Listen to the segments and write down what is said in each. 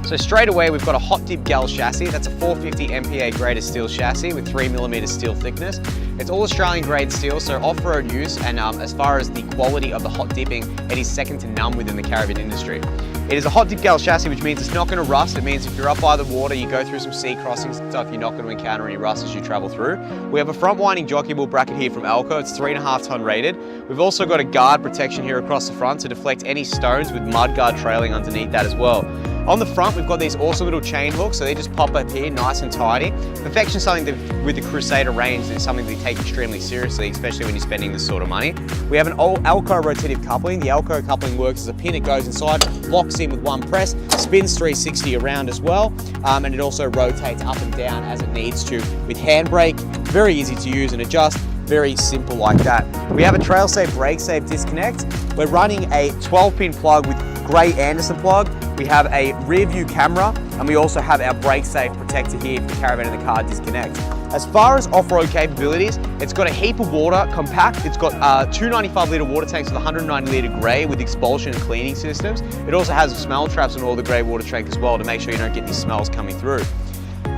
So straight away, we've got a hot dip gal chassis. That's a 450 MPa graded steel chassis with 3mm steel thickness. It's all Australian grade steel, so off-road use, and as far as the quality of the hot dipping, it is second to none within the caravan industry. It is a hot dip gal chassis, which means it's not going to rust. It means if you're up by the water, you go through some sea crossings and stuff, you're not going to encounter any rust as you travel through. We have a front winding jockey ball bracket here from Alco. It's 3.5 ton rated. We've also got a guard protection here across the front to deflect any stones, with mud guard trailing underneath that as well. On the front, we've got these awesome little chain hooks, so they just pop up here nice and tidy. Perfection is something that with the Crusader range is something they take extremely seriously, especially when you're spending this sort of money. We have an Alco rotative coupling. The Alco coupling works as a pin. It goes inside, locks in with one press, spins 360 around as well, and it also rotates up and down as it needs to with handbrake. Very easy to use and adjust. Very simple like that. We have a trail safe, brake safe disconnect. We're running a 12-pin plug with grey Anderson plug. We have a rear view camera, and we also have our brake safe protector here if the caravan and the car disconnect. As far as off-road capabilities, it's got a heap of water, compact. It's got 2 95-litre water tanks with 190-litre grey with expulsion and cleaning systems. It also has smell traps on all the grey water tank as well to make sure you don't get these smells coming through.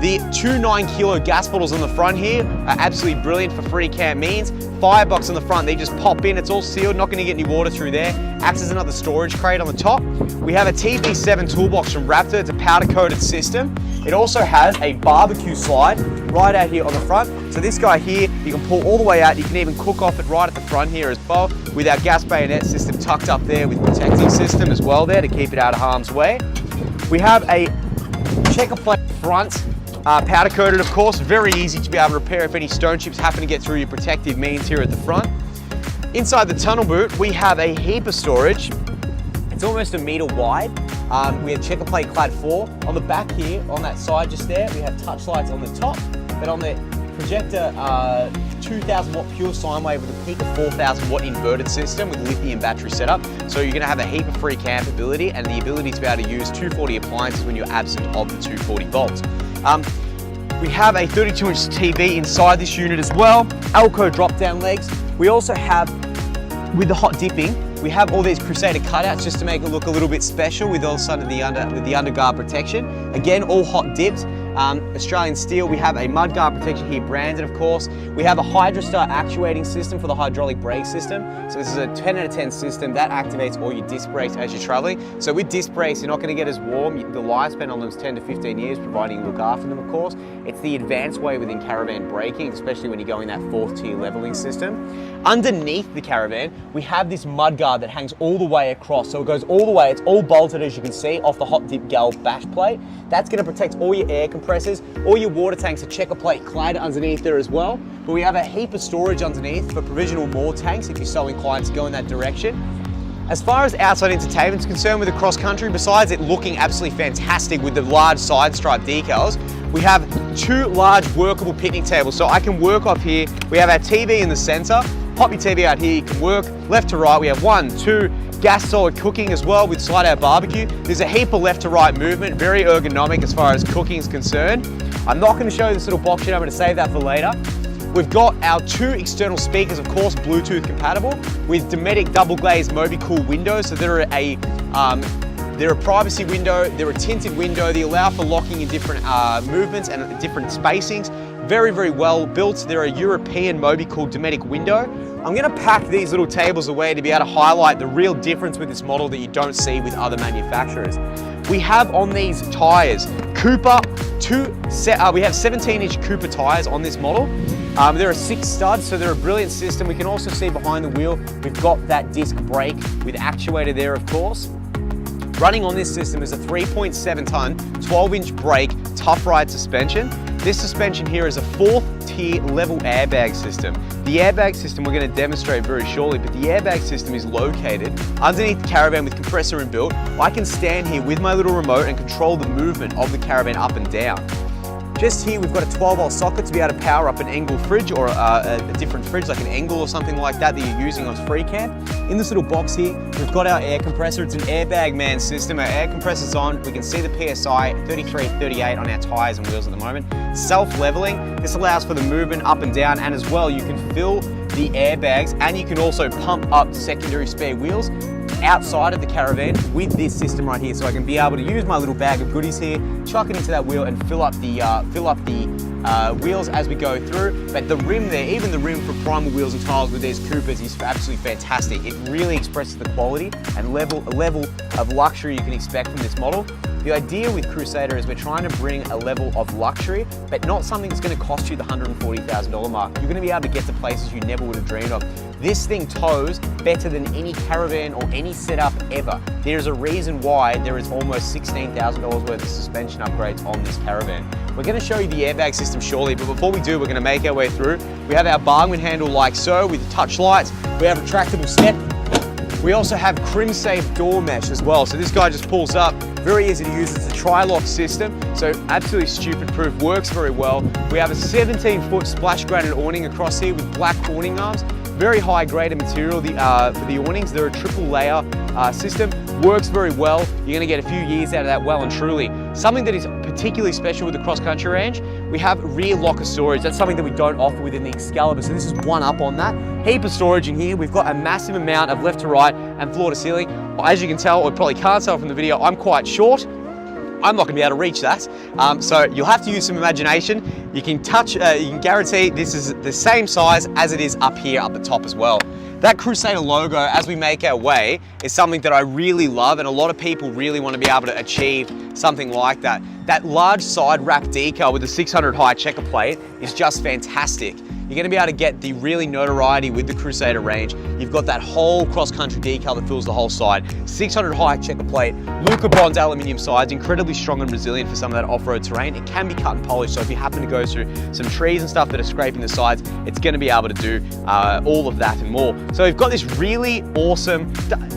The 2 9-kilo gas bottles on the front here are absolutely brilliant for free camp means. Firebox on the front, they just pop in, it's all sealed, not going to get any water through there. Acts as another storage crate on the top. We have a TB7 toolbox from Raptor. It's a powder coated system. It also has a barbecue slide right out here on the front. So this guy here, you can pull all the way out. You can even cook off it right at the front here as well, with our gas bayonet system tucked up there with protecting system as well there to keep it out of harm's way. We have a checker plate front. Powder coated, of course, very easy to be able to repair if any stone chips happen to get through your protective means here at the front. Inside the tunnel boot, we have a heap of storage. It's almost a metre wide. We have checker plate clad 4. On the back here, on that side just there, we have touch lights on the top, but on the projector, 2000 watt pure sine wave with a peak of 4000 watt inverted system with lithium battery setup. So you're gonna have a heap of free camp ability and the ability to be able to use 240 appliances when you're absent of the 240 volts. We have a 32-inch TV inside this unit as well. Alco drop-down legs. We also have, with the hot dipping, we have all these Crusader cutouts just to make it look a little bit special with also the underguard protection. Again, all hot dipped. Australian steel. We have a mudguard protection here branded, of course. We have a Hydrostar actuating system for the hydraulic brake system. So this is a 10 out of 10 system that activates all your disc brakes as you're traveling. So with disc brakes, you're not going to get as warm. The lifespan on them is 10 to 15 years, providing you look after them, of course. It's the advanced way within caravan braking, especially when you're going that 4th tier leveling system. Underneath the caravan, we have this mudguard that hangs all the way across. So it goes all the way, it's all bolted as you can see off the hot dip gal bash plate. That's going to protect all your air compressors, all your water tanks are checker plate clad underneath there as well. But we have a heap of storage underneath for provisional more tanks if you're so inclined to go in that direction. As far as outside entertainment is concerned with the cross country, besides it looking absolutely fantastic with the large side stripe decals, we have 2 large workable picnic tables. So I can work off here. We have our TV in the center. Pop your TV out here, you can work left to right. We have 1, 2, gas solid cooking as well with slide out barbecue. There's a heap of left to right movement, very ergonomic as far as cooking is concerned. I'm not going to show you this little box yet, I'm going to save that for later. We've got our 2 external speakers, of course, Bluetooth compatible with Dometic double glazed MobiCool windows. So they're a privacy window, they're a tinted window, they allow for locking in different movements and different spacings. Very, very well built. They're a European MobiCool Dometic window. I'm going to pack these little tables away to be able to highlight the real difference with this model that you don't see with other manufacturers. We have on these tyres, Cooper, we have 17-inch Cooper tyres on this model. There are 6 studs, so they're a brilliant system. We can also see behind the wheel, we've got that disc brake with actuator there, of course. Running on this system is a 3.7 ton, 12-inch brake, tough ride suspension. This suspension here is a 4th tier level airbag system. The airbag system we're going to demonstrate very shortly, but the airbag system is located underneath the caravan with compressor inbuilt. I can stand here with my little remote and control the movement of the caravan up and down. Just here we've got a 12-volt socket to be able to power up an Engel fridge or a different fridge like an Engel or something like that you're using on free camp. In this little box here, we've got our air compressor. It's an airbag man system. Our air compressor's on. We can see the PSI 33, 38 on our tyres and wheels at the moment. Self-leveling. This allows for the movement up and down, and as well you can fill the airbags and you can also pump up secondary spare wheels outside of the caravan with this system right here. So I can be able to use my little bag of goodies here, chuck it into that wheel and fill up the wheels as we go through. But the rim there, even the rim for primal wheels and tires with these Coopers is absolutely fantastic. It really expresses the quality and level of luxury you can expect from this model. The idea with Crusader is we're trying to bring a level of luxury, but not something that's going to cost you the $140,000 mark. You're going to be able to get to places you never would have dreamed of. This thing tows better than any caravan or any setup ever. There's a reason why there is almost $16,000 worth of suspension upgrades on this caravan. We're going to show you the airbag system shortly, but before we do, we're going to make our way through. We have our bargain handle like so with touch lights. We have retractable step. We also have crim safe door mesh as well. So this guy just pulls up, very easy to use. It's a tri-lock system, so absolutely stupid proof, works very well. We have a 17-foot splash granite awning across here with black awning arms. Very high graded material for the awnings. They're a triple layer system, works very well. You're gonna get a few years out of that well and truly. Something that is particularly special with the cross-country range, we have rear locker storage. That's something that we don't offer within the Excalibur, so this is one up on that. Heap of storage in here. We've got a massive amount of left to right and floor to ceiling. As you can tell, or probably can't tell from the video, I'm quite short. I'm not going to be able to reach that, so you'll have to use some imagination. You can guarantee this is the same size as it is up here, up the top as well. That Crusader logo, as we make our way, is something that I really love, and a lot of people really want to be able to achieve something like that. That large side wrap decal with the 600 high checker plate is just fantastic. You're going to be able to get the really notoriety with the Crusader range. You've got that whole cross-country decal that fills the whole side. 600 high checker plate, Luca Bond aluminium sides, incredibly strong and resilient for some of that off-road terrain. It can be cut and polished, so if you happen to go through some trees and stuff that are scraping the sides, it's going to be able to do all of that and more. So we've got this really awesome,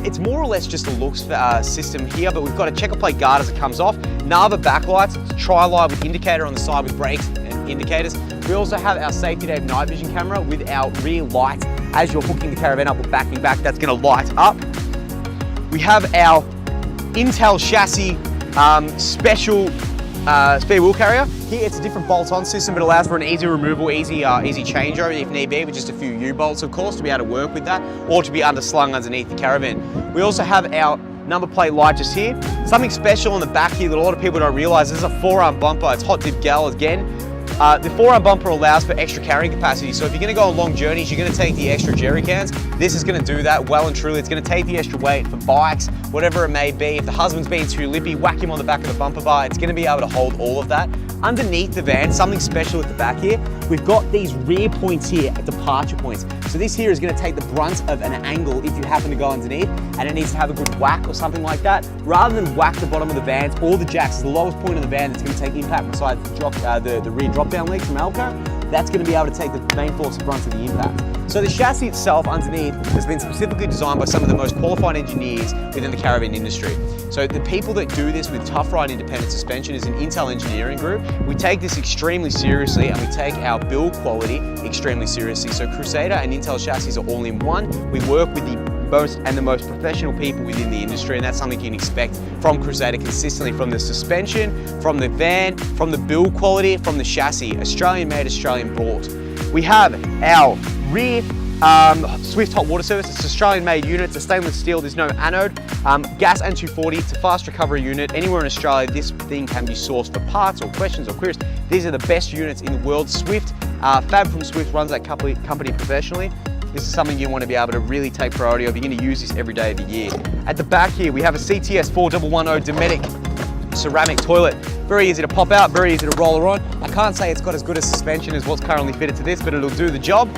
it's more or less just a looks system here, but we've got a checker plate guard as it comes off, Nava backlights, tri-light with indicator on the side with brakes and indicators. We also have our Safety Dave night vision camera with our rear light. As you're hooking the caravan up or backing back, that's going to light up. We have our Intel chassis special spare wheel carrier. Here it's a different bolt-on system. It allows for an easy removal, easy changeover if need be, with just a few U-bolts, of course, to be able to work with that, or to be underslung underneath the caravan. We also have our number plate light just here. Something special on the back here that a lot of people don't realize. This is a 4-arm bumper. It's hot dip gal again. The 4-arm bumper allows for extra carrying capacity, so if you're going to go on long journeys, you're going to take the extra jerry cans. This is going to do that well and truly. It's going to take the extra weight for bikes, whatever it may be. If the husband's being too lippy, whack him on the back of the bumper bar. It's going to be able to hold all of that. Underneath the van, something special at the back here, we've got these rear points here at departure points. So this here is going to take the brunt of an angle if you happen to go underneath and it needs to have a good whack or something like that. Rather than whack the bottom of the vans or the jacks, is the lowest point of the van that's going to take impact besides the rear drop-down legs from Alco. That's going to be able to take the main force and brunt of the impact. So the chassis itself underneath has been specifically designed by some of the most qualified engineers within the caravan industry. So the people that do this with Tough Ride independent suspension is an Intel engineering group. We take this extremely seriously and we take our build quality extremely seriously. So Crusader and Intel chassis are all in one. We work with the most professional people within the industry, and that's something you can expect from Crusader consistently, from the suspension, from the van, from the build quality, from the chassis. Australian made, Australian bought. We have our rear Swift hot water service. It's an Australian made unit. It's a stainless steel, there's no anode. Gas and 240, it's a fast recovery unit. Anywhere in Australia, this thing can be sourced for parts or questions or queries. These are the best units in the world. Swift, Fab from Swift runs that company professionally. This is something you want to be able to really take priority of. You're going to use this every day of the year. At the back here, we have a CTS 4110 Dometic ceramic toilet. Very easy to pop out, very easy to roll on. I can't say it's got as good a suspension as what's currently fitted to this, but it'll do the job.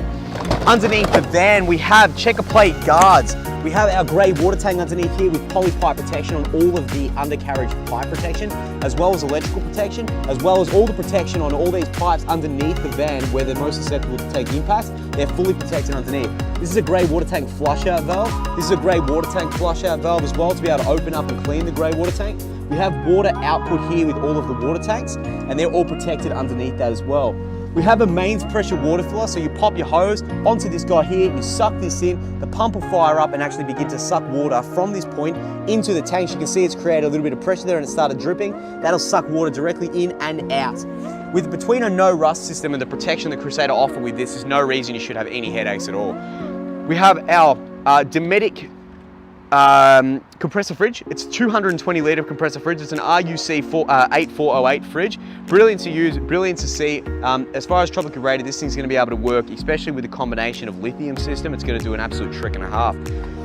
Underneath the van, we have checker plate guards. We have our grey water tank underneath here with poly pipe protection on all of the undercarriage pipe protection, as well as electrical protection, as well as all the protection on all these pipes underneath the van where they're most susceptible to take impact. They're fully protected underneath. This is a grey water tank flush out valve. This is a grey water tank flush out valve as well to be able to open up and clean the grey water tank. We have water output here with all of the water tanks, and they're all protected underneath that as well. We have a mains pressure water filler, so you pop your hose onto this guy here, you suck this in, the pump will fire up and actually begin to suck water from this point into the tanks. You can see it's created a little bit of pressure there and it started dripping. That'll suck water directly in and out. With between a no rust system and the protection that Crusader offer with this, there's no reason you should have any headaches at all. We have our Dometic compressor fridge. It's 220 litre compressor fridge. It's an RUC 8408 fridge. Brilliant to use, brilliant to see. As far as tropically rated, this thing's going to be able to work, especially with the combination of lithium system. It's going to do an absolute trick and a half.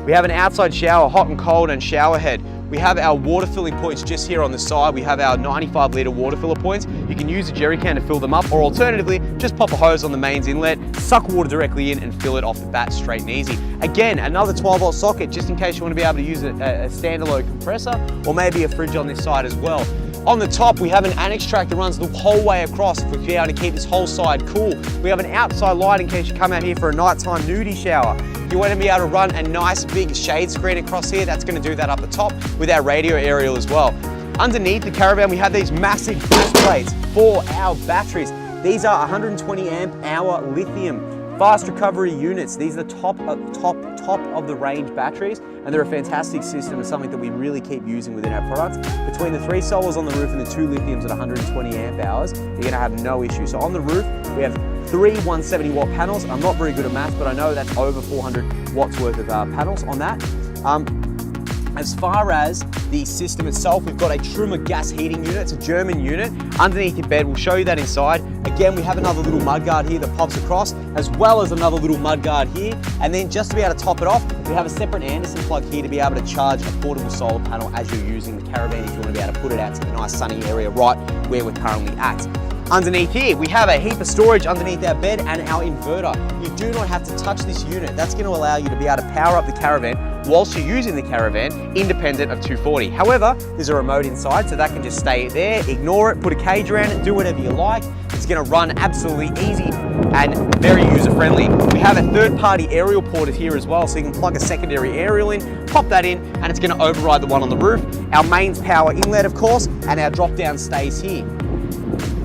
We have an outside shower, hot and cold, and shower head. We have our water filling points just here on the side. We have our 95 litre water filler points. You can use a jerry can to fill them up, or alternatively, just pop a hose on the mains inlet, suck water directly in and fill it off the bat straight and easy. Again, another 12-volt socket, just in case you want to be able to use a standalone compressor, or maybe a fridge on this side as well. On the top, we have an annex track that runs the whole way across to be able to keep this whole side cool. We have an outside light in case you come out here for a nighttime nudie shower. If you want to be able to run a nice big shade screen across here, that's going to do that up the top with our radio aerial as well. Underneath the caravan, we have these massive back plates for our batteries. These are 120 amp hour lithium fast recovery units. These are the top of the range batteries, and they're a fantastic system and something that we really keep using within our products. Between the 3 solars on the roof and the 2 lithiums at 120 amp hours, you're going to have no issue. So on the roof, we have 3 170 watt panels. I'm not very good at maths, but I know that's over 400 watts worth of panels on that. As far as the system itself, we've got a Truma gas heating unit. It's a German unit. Underneath your bed, we'll show you that inside. Again, we have another little mudguard here that pops across, as well as another little mudguard here. And then just to be able to top it off, we have a separate Anderson plug here to be able to charge a portable solar panel as you're using the caravan if you want to be able to put it out to the nice sunny area right where we're currently at. Underneath here, we have a heap of storage underneath our bed and our inverter. You do not have to touch this unit. That's going to allow you to be able to power up the caravan whilst you're using the caravan, independent of 240. However, there's a remote inside, so that can just stay there, ignore it, put a cage around it, do whatever you like. It's going to run absolutely easy and very user-friendly. We have a third-party aerial ported here as well, so you can plug a secondary aerial in, pop that in, and it's going to override the one on the roof. Our mains power inlet, of course, and our drop-down stays here.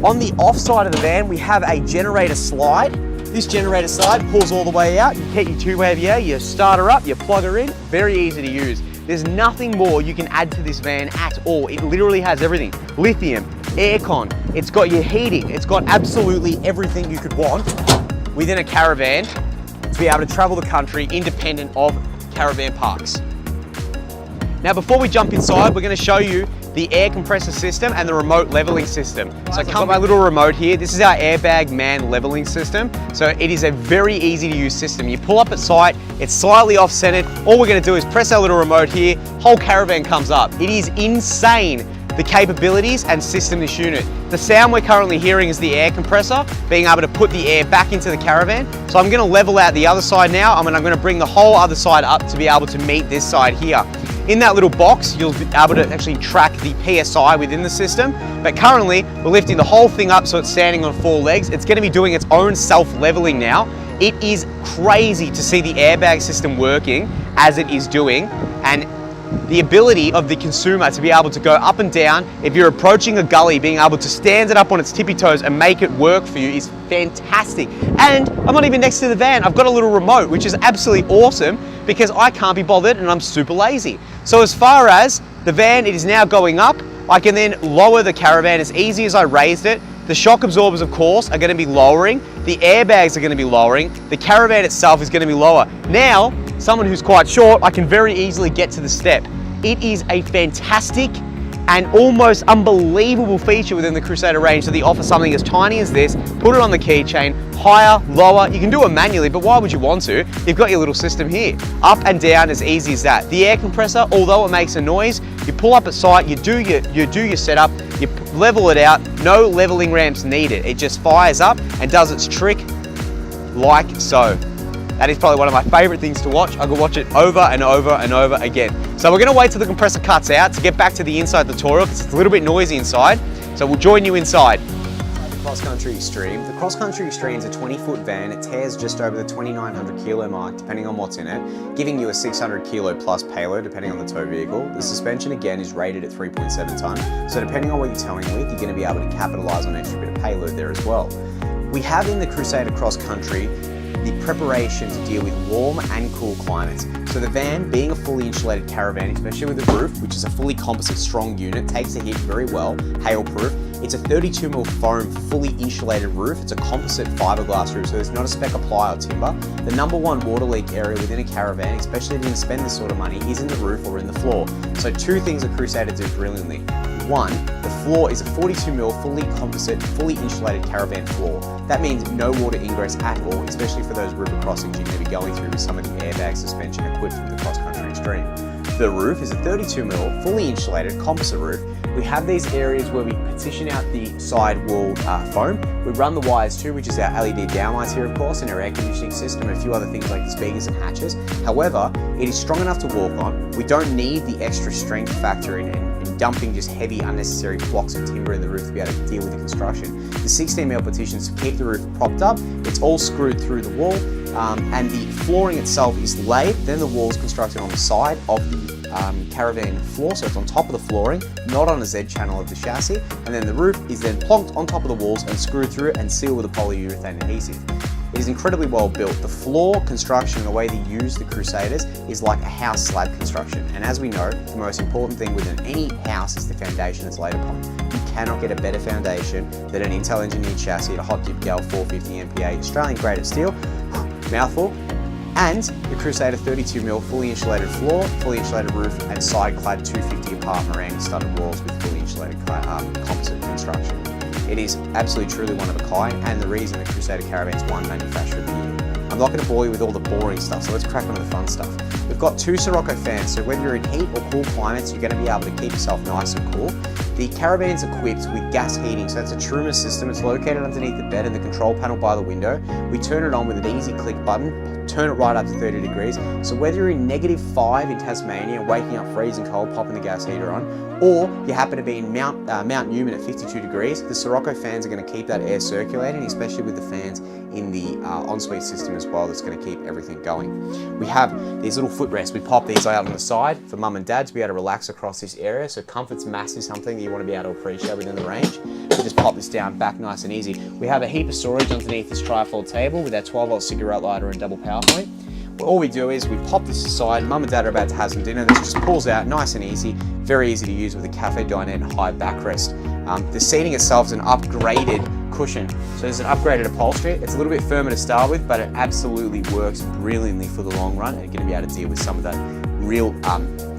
On the off side of the van, we have a generator slide. This generator slide pulls all the way out. You get your two-way here, you start her up, you plug her in, very easy to use. There's nothing more you can add to this van at all. It literally has everything. Lithium, aircon, it's got your heating, it's got absolutely everything you could want within a caravan to be able to travel the country independent of caravan parks. Now, before we jump inside, we're going to show you the air compressor system and the remote leveling system. So I've got my little remote here. This is our airbag man leveling system. So it is a very easy to use system. You pull up at sight, it's slightly off centered. All we're going to do is press our little remote here, whole caravan comes up. It is insane, the capabilities and system this unit. The sound we're currently hearing is the air compressor being able to put the air back into the caravan. So I'm going to level out the other side now, and I'm going to bring the whole other side up to be able to meet this side here. In that little box, you'll be able to actually track the PSI within the system, but currently we're lifting the whole thing up so it's standing on 4 legs. It's going to be doing its own self-leveling now. It is crazy to see the airbag system working as it is doing, and the ability of the consumer to be able to go up and down, if you're approaching a gully, being able to stand it up on its tippy toes and make it work for you is fantastic. And I'm not even next to the van. I've got a little remote, which is absolutely awesome because I can't be bothered and I'm super lazy. So as far as the van, it is now going up. I can then lower the caravan as easy as I raised it. The shock absorbers, of course, are going to be lowering. The airbags are going to be lowering. The caravan itself is going to be lower. Now, someone who's quite short, I can very easily get to the step. It is a fantastic and almost unbelievable feature within the Crusader range that they offer something as tiny as this, put it on the keychain, higher, lower, you can do it manually, but why would you want to? You've got your little system here. Up and down, as easy as that. The air compressor, although it makes a noise, you pull up at sight, you do your setup, you level it out, no leveling ramps needed. It just fires up and does its trick like so. That is probably one of my favorite things to watch. I could watch it over and over and over again. So we're gonna wait till the compressor cuts out to get back to the inside tutorial because it's a little bit noisy inside. So we'll join you inside. The Cross Country Extreme. The Cross Country Extreme is a 20-foot van. It tears just over the 2,900 kilo mark, depending on what's in it, giving you a 600 kilo plus payload, depending on the tow vehicle. The suspension, again, is rated at 3.7 ton. So depending on what you're towing with, you're gonna be able to capitalize on an extra bit of payload there as well. We have in the Crusader Cross Country the preparation to deal with warm and cool climates. So the van, being a fully insulated caravan, especially with the roof, which is a fully composite strong unit, takes the hit very well, hail-proof. It's a 32mm foam, fully insulated roof. It's a composite fiberglass roof, so there's not a speck of ply or timber. The number one water leak area within a caravan, especially if you're going to spend this sort of money, is in the roof or in the floor. So two things that Crusader do brilliantly. One, the floor is a 42mm fully composite, fully insulated caravan floor. That means no water ingress at all, especially for those river crossings you're going to be going through with some of the airbag suspension equipped with the cross-country extreme. The roof is a 32mm fully insulated composite roof. We have these areas where we partition out the side wall foam. We run the wires too, which is our LED downlights here, of course, and our air conditioning system and a few other things like the speakers and hatches. However, it is strong enough to walk on. We don't need the extra strength factor in dumping just heavy, unnecessary blocks of timber in the roof to be able to deal with the construction. The 16mm partitions keep the roof propped up. It's all screwed through the wall, and the flooring itself is laid. Then the wall is constructed on the side of the caravan floor, so it's on top of the flooring, not on a Z channel of the chassis, and then the roof is then plonked on top of the walls and screwed through and sealed with a polyurethane adhesive. It is incredibly well built. The floor construction and the way they use the Crusaders is like a house slab construction, and as we know, the most important thing within any house is the foundation it's laid upon. You cannot get a better foundation than an Intel engineered chassis at a hot dip gal 450 MPa Australian grade of steel, mouthful, and the Crusader 32mm fully insulated floor, fully insulated roof, and side-clad 250 apart Marang studded walls with fully insulated composite construction. It is absolutely truly one of a kind, and the reason the Crusader Caravan's won Manufacturer of the Year. I'm not going to bore you with all the boring stuff, so let's crack on to the fun stuff. We've got two Sirocco fans, so whether you're in heat or cool climates, you're going to be able to keep yourself nice and cool. The caravan's equipped with gas heating, so it's a Truma system. It's located underneath the bed and the control panel by the window. We turn it on with an easy click button, turn it right up to 30 degrees. So whether you're in -5 in Tasmania, waking up freezing cold, popping the gas heater on, or you happen to be in Mount Newman at 52 degrees, the Sirocco fans are going to keep that air circulating, especially with the fans in the ensuite system as well. That's going to keep everything going. We have these little footrests. We pop these out on the side for mum and dad to be able to relax across this area. So comfort's massive, something that you want to be able to appreciate within the range. We just pop this down back nice and easy. We have a heap of storage underneath this trifold table with our 12-volt cigarette lighter and double power point. All we do is we pop this aside. Mum and dad are about to have some dinner. This just pulls out nice and easy. Very easy to use with a cafe dinette and high backrest. The seating itself is an upgraded cushion. So there's an upgraded upholstery. It's a little bit firmer to start with, but it absolutely works brilliantly for the long run, and you're going to be able to deal with some of that real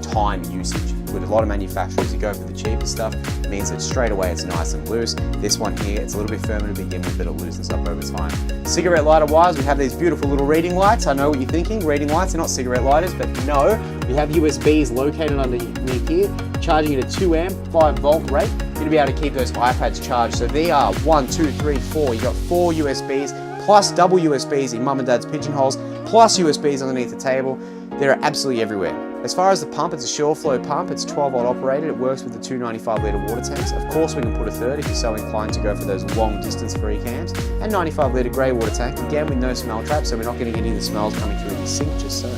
time usage. With a lot of manufacturers, you go for the cheaper stuff. It means that straight away it's nice and loose. This one here, it's a little bit firmer to begin with, but it loosens up over time. Cigarette lighter wise, we have these beautiful little reading lights. I know what you're thinking, reading lights are not cigarette lighters, but no, we have USBs located underneath here, charging at a 2 amp, 5 volt rate. You're going to be able to keep those iPads charged. So they are 1, 2, 3, 4. You've got 4 USBs, plus double USBs in mum and dad's pigeonholes, plus USBs underneath the table. They're absolutely everywhere. As far as the pump, it's a SureFlow pump. It's 12-volt operated. It works with the 2 95-litre water tanks. Of course, we can put a third if you're so inclined to go for those long-distance free cams. And 95-litre grey water tank, again with no smell trap, so we're not getting any of the smells coming through the sink, just so.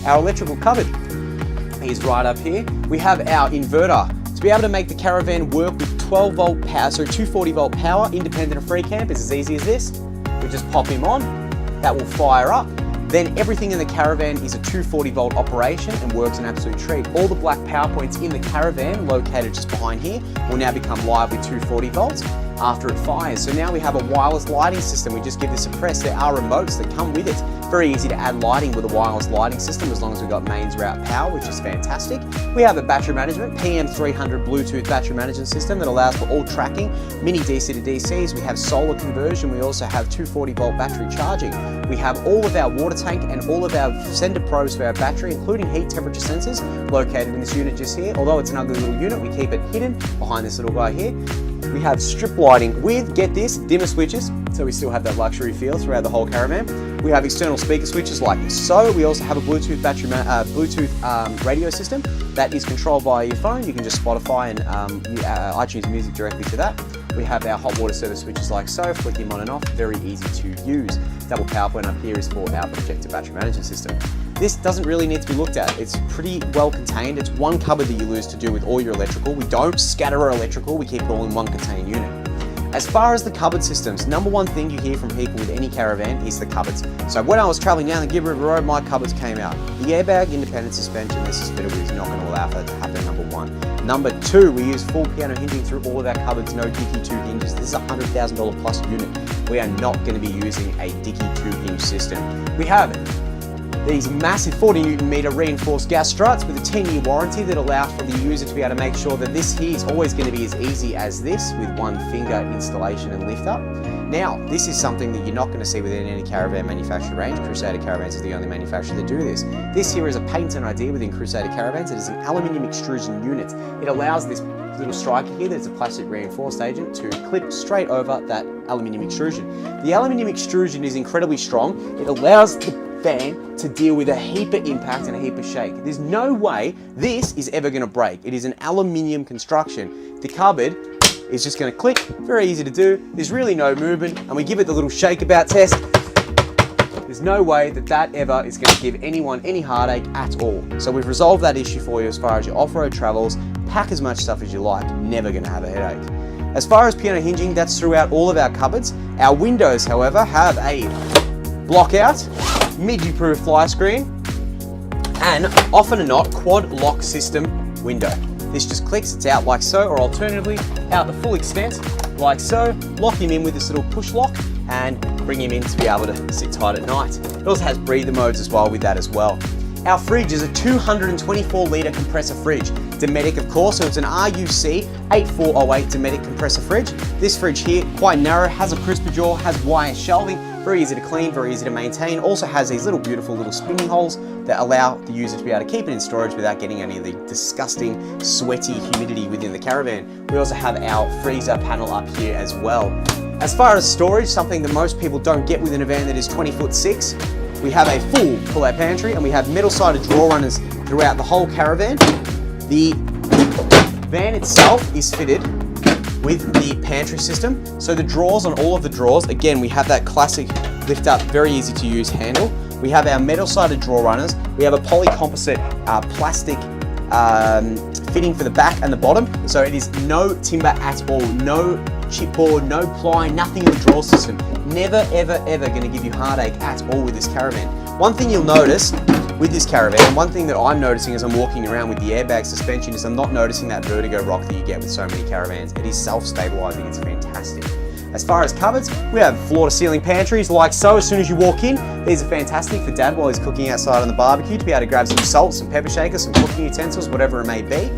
Our electrical cupboard is right up here. We have our inverter. To be able to make the caravan work with 12-volt power, so 240-volt power, independent of free camp, it's as easy as this. We just pop him on. That will fire up. Then everything in the caravan is a 240-volt operation and works an absolute treat. All the black power points in the caravan, located just behind here, will now become live with 240 volts after it fires. So now we have a wireless lighting system. We just give this a press. There are remotes that come with it. Very easy to add lighting with a wireless lighting system as long as we've got mains route power, which is fantastic. We have a battery management, PM300 Bluetooth battery management system that allows for all tracking, mini DC to DCs. We have solar conversion. We also have 240-volt battery charging. We have all of our water tank and all of our sender probes for our battery, including heat temperature sensors, located in this unit just here. Although it's an ugly little unit, we keep it hidden behind this little guy here. We have strip lighting with, get this, dimmer switches, so we still have that luxury feel throughout the whole caravan. We have external speaker switches like so. We also have a Bluetooth radio system that is controlled via your phone. You can just Spotify and iTunes Music directly to that. We have our hot water service switches like so, flick them on and off, very easy to use. Double power point up here is for our projector battery management system. This doesn't really need to be looked at. It's pretty well contained. It's one cupboard that you lose to do with all your electrical. We don't scatter our electrical, we keep it all in one contained unit. As far as the cupboard systems, number one thing you hear from people with any caravan is the cupboards. So when I was traveling down the Gibb River Road, my cupboards came out. The airbag independent suspension this is fitted with is not going to allow for that to happen, number one. Number two, we use full piano hinging through all of our cupboards, no Dicky 2 hinges. This is a $100,000 plus unit. We are not going to be using a Dicky 2 hinge system. We have these massive 40 Newton meter reinforced gas struts with a 10-year warranty that allow for the user to be able to make sure that this here is always going to be as easy as this with one finger installation and lift up. Now, this is something that you're not going to see within any caravan manufacturer range. Crusader Caravans is the only manufacturer that do this. This here is a patent idea within Crusader Caravans. It is an aluminium extrusion unit. It allows this little striker here that's a plastic reinforced agent to clip straight over that aluminium extrusion. The aluminium extrusion is incredibly strong. It allows the van to deal with a heap of impact and a heap of shake. There's no way this is ever going to break. It is an aluminium construction. The cupboard is just going to click, very easy to do. There's really no movement, and we give it the little shake about test. There's no way that that ever is going to give anyone any heartache at all. So we've resolved that issue for you as far as your off-road travels. Pack as much stuff as you like, never going to have a headache. As far as piano hinging, that's throughout all of our cupboards. Our windows, however, have a block out, midge-proof fly screen, and often or not, quad lock system window. This just clicks, it's out like so, or alternatively, out the full extent, like so. Lock him in with this little push lock and bring him in to be able to sit tight at night. It also has breather modes as well with that as well. Our fridge is a 224 litre compressor fridge. Dometic, of course, so it's an RUC 8408 Dometic compressor fridge. This fridge here, quite narrow, has a crisper jaw, has wire shelving, very easy to clean, very easy to maintain. Also has these little beautiful little spinning holes that allow the user to be able to keep it in storage without getting any of the disgusting, sweaty humidity within the caravan. We also have our freezer panel up here as well. As far as storage, something that most people don't get within a van that is 20'6", we have a full pull-out pantry and we have metal-sided drawer runners throughout the whole caravan. The van itself is fitted with the pantry system. So the drawers on all of the drawers, again, we have that classic lift up, very easy to use handle. We have our metal-sided drawer runners. We have a polycomposite plastic fitting for the back and the bottom. So it is no timber at all, no chipboard, no ply, nothing in the drawer system. Never, ever, ever going to give you heartache at all with this caravan. One thing you'll notice with this caravan, one thing that I'm noticing as I'm walking around with the airbag suspension is I'm not noticing that vertigo rock that you get with so many caravans. It is self-stabilizing, it's fantastic. As far as cupboards, we have floor-to-ceiling pantries like so. As soon as you walk in, these are fantastic for Dad while he's cooking outside on the barbecue to be able to grab some salt, some pepper shakers, some cooking utensils, whatever it may be.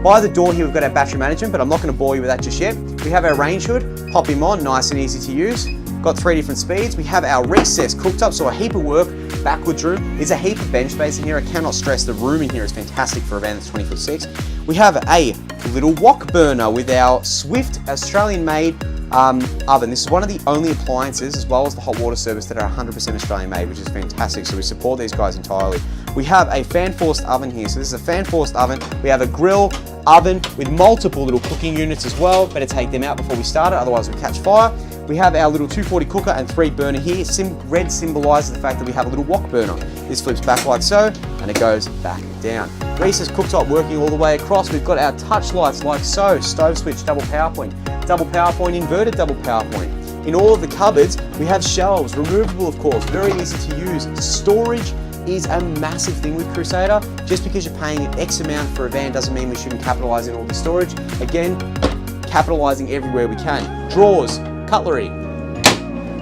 By the door here, we've got our battery management, but I'm not going to bore you with that just yet. We have our range hood, pop him on, nice and easy to use. Got 3 different speeds. We have our recess cooked up, so a heap of work, backwards room. There's a heap of bench space in here. I cannot stress the room in here is fantastic for a van that's 20'6". We have a little wok burner with our Swift Australian-made oven. This is one of the only appliances, as well as the hot water service, that are 100% Australian made, which is fantastic. So we support these guys entirely. We have a fan-forced oven here. So this is a fan-forced oven. We have a grill oven with multiple little cooking units as well. Better take them out before we start it, otherwise we'll catch fire. We have our little 240 cooker and 3 burner here. Red symbolises the fact that we have a little wok burner. This flips back like so, and it goes back down. Recess cooktop working all the way across. We've got our touch lights like so. Stove switch, double power point, inverted double power point. In all of the cupboards, we have shelves, removable of course, very easy to use. Storage is a massive thing with Crusader. Just because you're paying X amount for a van doesn't mean we shouldn't capitalise in all the storage. Again, capitalising everywhere we can. Drawers, cutlery.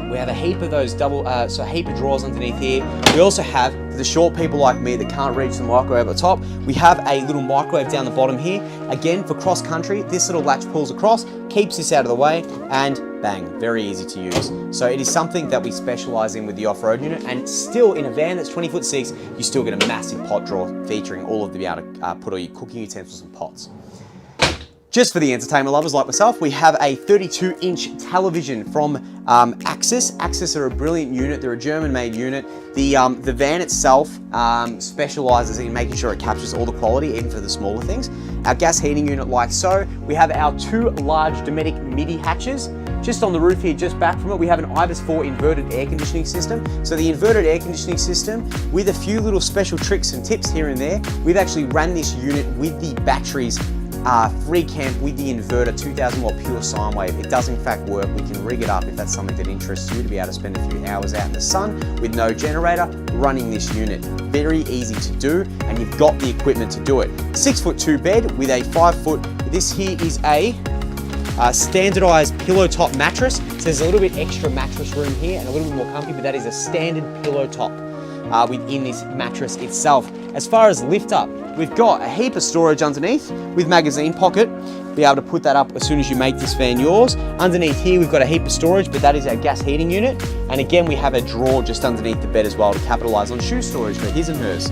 We have a heap of those a heap of drawers underneath here. We also have, for the short people like me that can't reach the microwave at the top, we have a little microwave down the bottom here. Again, for cross country, this little latch pulls across, keeps this out of the way, and bang, very easy to use. So it is something that we specialise in with the off-road unit, and still in a van that's 20'6", you still get a massive pot drawer featuring all of the be able to put all your cooking utensils and pots. Just for the entertainment lovers like myself, we have a 32-inch television from Axis. Axis are a brilliant unit. They're a German-made unit. The van itself specialises in making sure it captures all the quality, even for the smaller things. Our gas heating unit like so. We have our 2 large Dometic MIDI hatches. Just on the roof here, just back from it, we have an IBIS 4 inverted air conditioning system. So the inverted air conditioning system, with a few little special tricks and tips here and there, we've actually ran this unit with the batteries free camp with the inverter, 2000 watt pure sine wave. It does in fact work. We can rig it up if that's something that interests you, to be able to spend a few hours out in the sun with no generator running this unit. Very easy to do, and you've got the equipment to do it. 6'2" bed with a 5 This here is a standardized pillow top mattress. So there's a little bit extra mattress room here and a little bit more comfy, but that is a standard pillow top within this mattress itself. As far as lift up, we've got a heap of storage underneath with magazine pocket. Be able to put that up as soon as you make this van yours. Underneath here, we've got a heap of storage, but that is our gas heating unit. And again, we have a drawer just underneath the bed as well to capitalize on shoe storage for his and hers.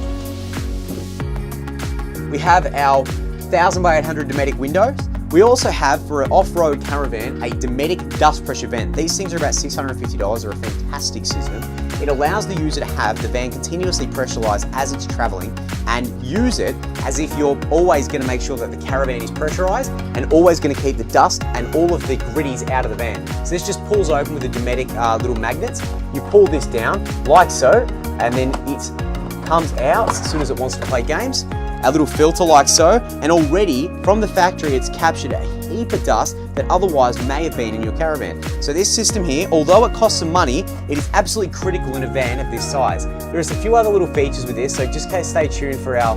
We have our 1000 by 800 Dometic windows. We also have, for an off-road caravan, a Dometic dust pressure vent. These things are about $650. They're a fantastic system. It allows the user to have the van continuously pressurized as it's traveling and use it as if you're always going to make sure that the caravan is pressurized and always going to keep the dust and all of the gritties out of the van. So this just pulls open with the Dometic little magnets. You pull this down like so, and then it comes out as soon as it wants to play games. A little filter like so, and already from the factory it's captured a heap of dust that otherwise may have been in your caravan. So this system here, although it costs some money, it is absolutely critical in a van of this size. There's a few other little features with this, so just stay tuned for our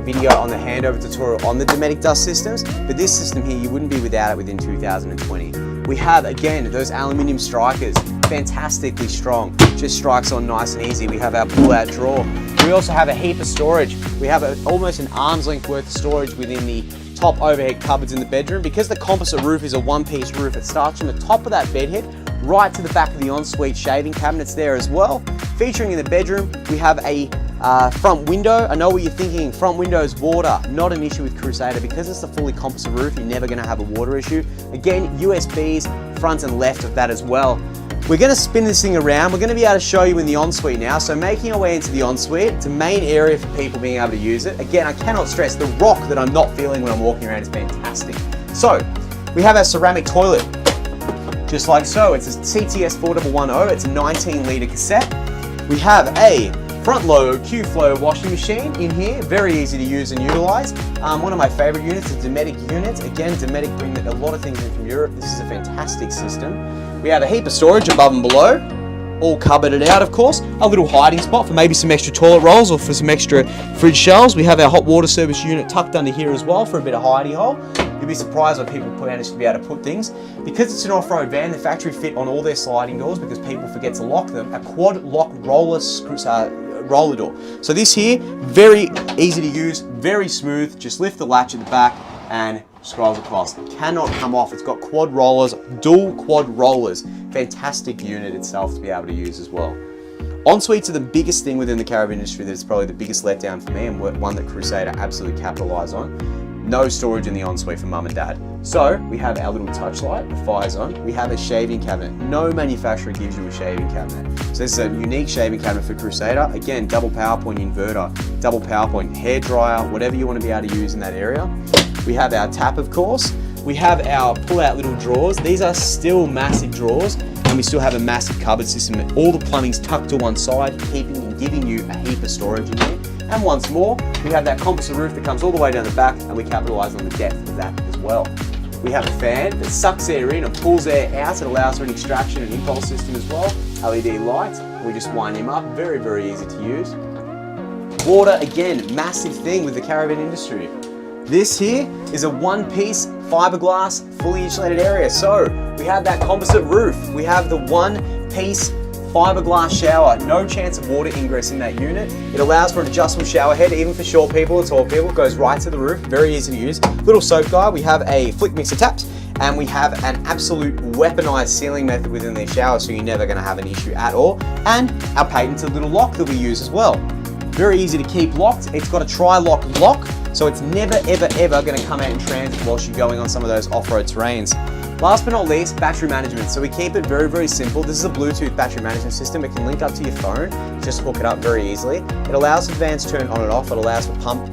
video on the handover tutorial on the Dometic dust systems, but this system here, you wouldn't be without it within 2020. We have, again, those aluminium strikers, fantastically strong, just strikes on nice and easy. We have our pull-out drawer. We also have a heap of storage. We have almost an arm's length worth of storage within the top overhead cupboards in the bedroom. Because the composite roof is a one-piece roof, it starts from the top of that bed head right to the back of the ensuite shaving cabinets there as well. Featuring in the bedroom, we have a front window. I know what you're thinking, front windows, water, not an issue with Crusader. Because it's a fully composite roof, you're never gonna have a water issue. Again, USBs, front and left of that as well. We're going to spin this thing around. We're going to be able to show you in the ensuite now. So making our way into the ensuite, it's a main area for people being able to use it. Again, I cannot stress the rock that I'm not feeling when I'm walking around is fantastic. So we have our ceramic toilet, just like so. It's a CTS 4110. It's a 19-litre cassette. We have a front load Q-Flow washing machine in here, very easy to use and utilize. One of my favorite units is Dometic units. Again, Dometic bring a lot of things in from Europe. This is a fantastic system. We have a heap of storage above and below, all cupboarded out of course. A little hiding spot for maybe some extra toilet rolls or for some extra fridge shelves. We have our hot water service unit tucked under here as well for a bit of hidey hole. You'll be surprised when people manage to be able to put things. Because it's an off-road van, the factory fit on all their sliding doors because people forget to lock them, a quad lock roller door. So this here, very easy to use, very smooth. Just lift the latch at the back and scrolls across. It cannot come off. It's got quad rollers, dual quad rollers. Fantastic unit itself to be able to use as well. Ensuites are the biggest thing within the caravan industry. That's probably the biggest letdown for me, and one that Crusader absolutely capitalised on. No storage in the ensuite for mum and dad. So we have our little touch light, the fire zone. We have a shaving cabinet. No manufacturer gives you a shaving cabinet. So this is a unique shaving cabinet for Crusader. Again, double PowerPoint inverter, double PowerPoint hair dryer, whatever you want to be able to use in that area. We have our tap, of course. We have our pull-out little drawers. These are still massive drawers, and we still have a massive cupboard system. All the plumbing's tucked to one side, keeping and giving you a heap of storage in there. And once more, we have that composite roof that comes all the way down the back, and we capitalise on the depth of that as well. We have a fan that sucks air in and pulls air out. It allows for an extraction and impulse system as well. LED lights, we just wind him up. Very, very easy to use. Water, again, massive thing with the caravan industry. This here is a one-piece fiberglass, fully insulated area. So we have that composite roof. We have the one-piece fiberglass shower. No chance of water ingress in that unit. It allows for an adjustable shower head, even for short people or tall people. It goes right to the roof. Very easy to use. Little soap guy. We have a flick mixer tapped, and we have an absolute weaponized sealing method within the shower, so you're never going to have an issue at all. And our patented little lock that we use as well. Very easy to keep locked. It's got a tri-lock lock, so it's never, ever, ever going to come out in transit whilst you're going on some of those off-road terrains. Last but not least, battery management. So we keep it very, very simple. This is a Bluetooth battery management system. It can link up to your phone. Just hook it up very easily. It allows for fans to turn on and off. It allows for pump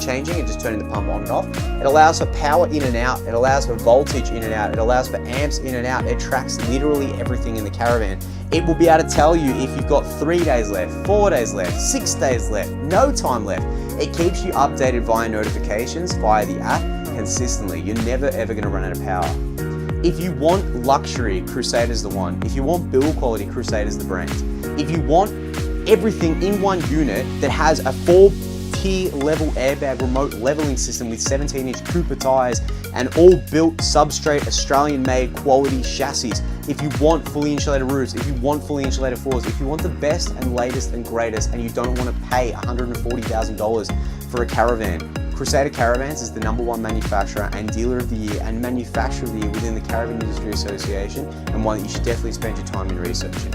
changing and just turning the pump on and off. It allows for power in and out. It allows for voltage in and out. It allows for amps in and out. It tracks literally everything in the caravan. It will be able to tell you if you've got 3 days left, 4 days left, 6 days left, no time left. It keeps you updated via notifications via the app consistently. You're never ever going to run out of power. If you want luxury, Crusader's the one. If you want build quality, Crusader's the brand. If you want everything in one unit that has a 4-tier level airbag remote leveling system with 17-inch Cooper tires and all built substrate Australian made quality chassis, if you want fully insulated roofs, if you want fully insulated floors, if you want the best and latest and greatest and you don't want to pay $140,000 for a caravan, Crusader Caravans is the #1 manufacturer and dealer of the year and manufacturer of the year within the Caravan Industry Association, and one that you should definitely spend your time in researching.